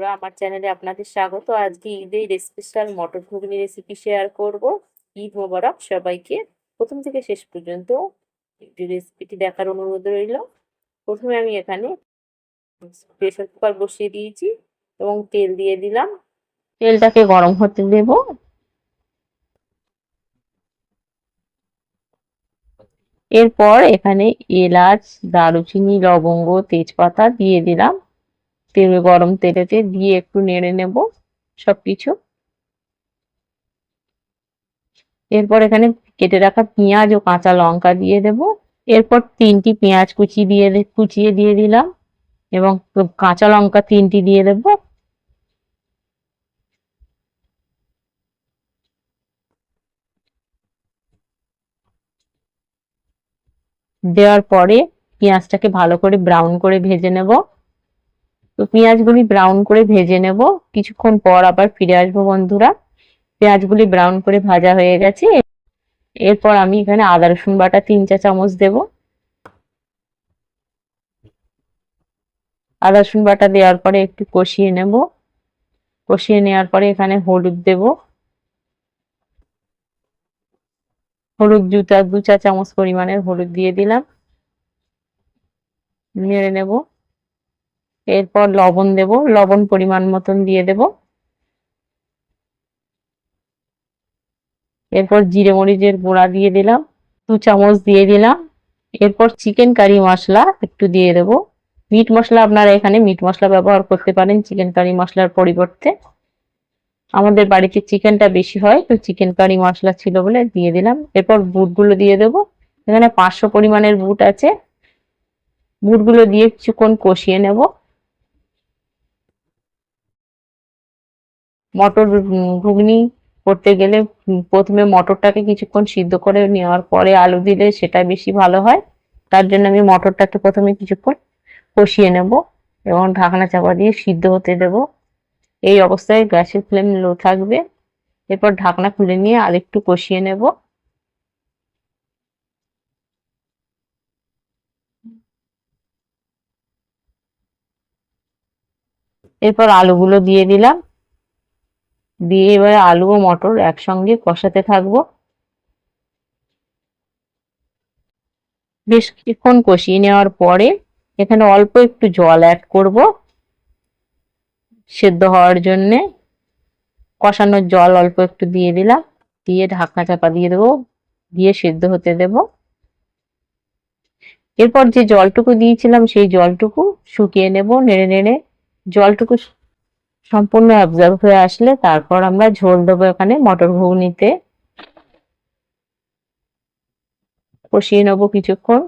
বন্ধুরা, আমার চ্যানেলে আপনাদের স্বাগত। আজকে ঈদের স্পেশাল মটর ঘুগনি রেসিপি শেয়ার করব। ঈদ মোবারক সবাইকে। প্রথম থেকে শেষ পর্যন্ত রেসিপিটি দেখার অনুরোধ রইল। প্রথমে আমি এখানে প্রেসার কুকার বসিয়ে দিয়েছি এবং তেল দিয়ে দিলাম। তেলটাকে গরম হতে দেব। এরপর এখানে এলাচ, দারুচিনি, লবঙ্গ, তেজপাতা দিয়ে দিলাম। গরম তেলেতে দিয়ে একটু নেড়ে নেব সবকিছু। এরপর এখানে কেটে রাখা পেঁয়াজ ও কাঁচা লঙ্কা দিয়ে দেব। এরপর 3টি পেঁয়াজ কুচিয়ে দিয়ে দিলাম এবং কাঁচা লঙ্কা 3টি দিয়ে দেব। দেওয়ার পরে পেঁয়াজটাকে ভালো করে ব্রাউন করে ভেজে নেব। তো পেঁয়াজগুলি ব্রাউন করে ভেজে নেব। কিছুক্ষণ পর আবার ফিরে আসবো বন্ধুরা। পেঁয়াজগুলি ব্রাউন করে ভাজা হয়ে গেছে। এরপর আমি এখানে আদা রসুন বাটা 3 চা চামচ দেব। আদা রসুন বাটা দেওয়ার পরে একটু কষিয়ে নেব। কষিয়ে নেওয়ার পরে এখানে হলুদ দেব। হলুদ 2 চা চামচ পরিমাণের হলুদ দিয়ে দিলাম। নেড়ে নেব। এরপর লবণ দেব। লবণ পরিমাণ মতন দিয়ে দেব। এরপর জিরে মরিচের গুঁড়া দিয়ে দিলাম 2 চামচ দিয়ে দিলাম। এরপর চিকেন কারি মশলা একটু দিয়ে দেব। মিট মশলা আপনারা এখানে মিট মশলা ব্যবহার করতে পারেন চিকেন কারি মশলার পরিবর্তে। আমাদের বাড়িতে চিকেনটা বেশি হয়, তো চিকেন কারি মশলা ছিল বলে দিয়ে দিলাম। এরপর বুটগুলো দিয়ে দেব। এখানে 500 পরিমাণের বুট আছে। বুটগুলো দিয়ে কিছুক্ষণ কষিয়ে নেব। মটর ঘুগনি করতে গেলে প্রথমে মটরটাকে কিছুক্ষণ সিদ্ধ করে নেওয়ার পরে আলু দিলে সেটা বেশি ভালো হয়। তার জন্য আমি মটরটাকে প্রথমে কিছুক্ষণ কষিয়ে নেব এবং ঢাকনা চাপা দিয়ে সিদ্ধ হতে দেব। এই অবস্থায় গ্যাসের ফ্লেম লো থাকবে। এরপর ঢাকনা খুলে নিয়ে আরেকটু কষিয়ে নেব। এরপর আলুগুলো দিয়ে দিলাম। দিয়ে এবার আলু ও মটর একসঙ্গে কষাতে থাকবো। বেশ কিছুক্ষণ কষিয়ে নেওয়ার পরে এখানে অল্প একটু জল অ্যাড করব সেদ্ধ হওয়ার জন্যে। কষানোর জল অল্প একটু দিয়ে দিলাম। দিয়ে ঢাকনা চাপা দিয়ে দেবো। দিয়ে সেদ্ধ হতে দেব। এরপর যে জলটুকু দিয়েছিলাম সেই জলটুকু শুকিয়ে নেব নেড়ে নেড়ে। জলটুকু সম্পূর্ণ অ্যাবজর্ব হয়ে আসলে তারপর আমরা ঝোল দেবো এখানে মটর ঘুগনিতে। কষিয়ে নেবো কিছুক্ষণ।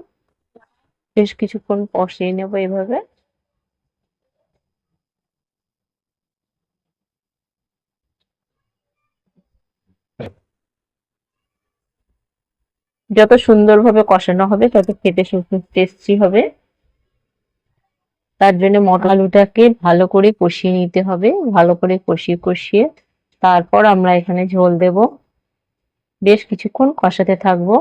বেশ কিছুক্ষণ কষিয়ে নেবো এভাবে। যত সুন্দরভাবে কষানো হবে তত খেতে টেস্টি হবে। তার জন্য মটর আলুটাকে ভালো করে কষিয়ে নিতে হবে। ভালো করে কষিয়ে কষিয়ে তারপর আমরা এখানে ঝোল দেব। বেশ কিছুক্ষণ কষাতে থাকবো।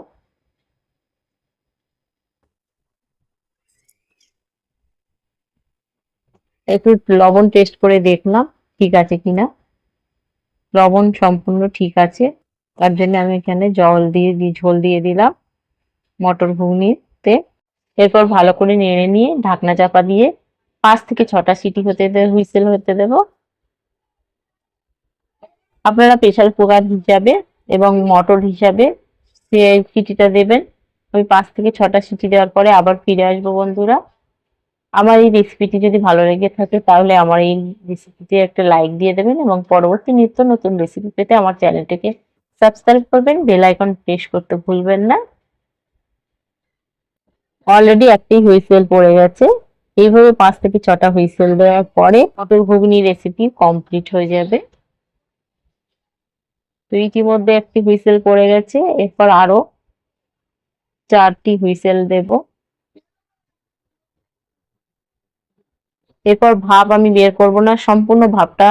একটু লবণ টেস্ট করে দেখলাম ঠিক আছে কিনা। লবণ সম্পূর্ণ ঠিক আছে। তার জন্য আমি এখানে ঝোল দিয়ে দিলাম মটর ঘুগনিতে। এরপর ভালো করে নেড়ে নিয়ে ঢাকনা চাপা দিয়ে 5 থেকে 6টা সিটি হুইসেল হতে দেব। আপনারা প্রেসার কুকার হিসাবে এবং মটর হিসাবে সিটিটা দেবেন। আমি 5 থেকে 6টা সিটি দেওয়ার পরে আবার ফিরে আসবো বন্ধুরা। আমার এই রেসিপিটি যদি ভালো লেগে থাকে তাহলে আমার এই রেসিপিতে একটা লাইক দিয়ে দেবেন এবং পরবর্তী নিত্য নতুন রেসিপি পেতে আমার চ্যানেলটিকে সাবস্ক্রাইব করবেন। বেল আইকন প্রেস করতে ভুলবেন না। অলরেডি একটি হুইসেল পড়ে গেছে। এইভাবে 5 থেকে 6টা হুইসেল দেওয়ার পরে মটর ঘুগনি রেসিপি কমপ্লিট হয়ে যাবে। তো ইতিমধ্যে একটি হুইসেল পড়ে গেছে। এরপর আরো 4টি হুইসেল দেব। এরপর ভাপ আমি বের করব না। সম্পূর্ণ ভাপটা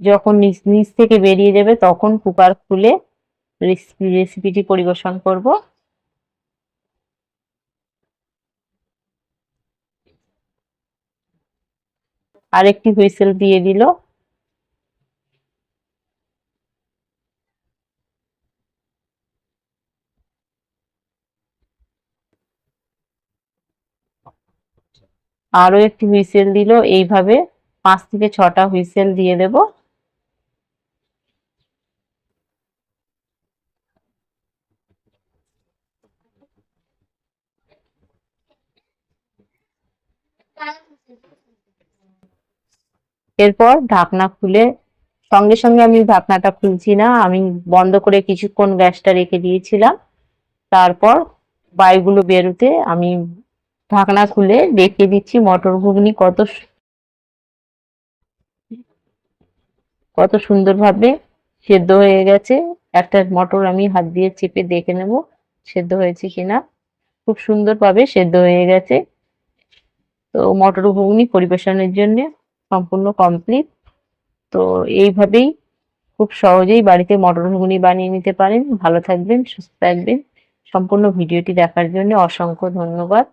যখন নিচ থেকে বেরিয়ে যাবে তখন কুকার খুলে রেসিপিটি পরিবেশন করব। আরেকটি হুইসেল দিয়ে দিল। আরো একটি হুইসেল দিল। এইভাবে 5 থেকে 6টা হুইসেল দিয়ে দেব। এরপর ঢাকনা খুলে, সঙ্গে সঙ্গে আমি ঢাকনাটা খুলছি না, আমি বন্ধ করে কিছুক্ষণ গ্যাসটা রেখে দিয়েছিলাম। তারপর বায়ুগুলো বেরোতে আমি ঢাকনা খুলে দেখিয়ে দিচ্ছি মটর ঘুগনি কত সুন্দরভাবে সেদ্ধ হয়ে গেছে। একটা মটর আমি হাত দিয়ে চেপে দেখে নেব সেদ্ধ হয়েছে কিনা। খুব সুন্দরভাবে সেদ্ধ হয়ে গেছে। তো মটর ঘুগনি পরিবেশনের জন্য সম্পূর্ণ কমপ্লিট। তো এইভাবেই খুব সহজেই বাড়িতে মটর ঘুগনি বানিয়ে নিতে পারেন। ভালো থাকবেন, সুস্থ থাকবেন। সম্পূর্ণ ভিডিওটি দেখার জন্য অসংখ্য ধন্যবাদ।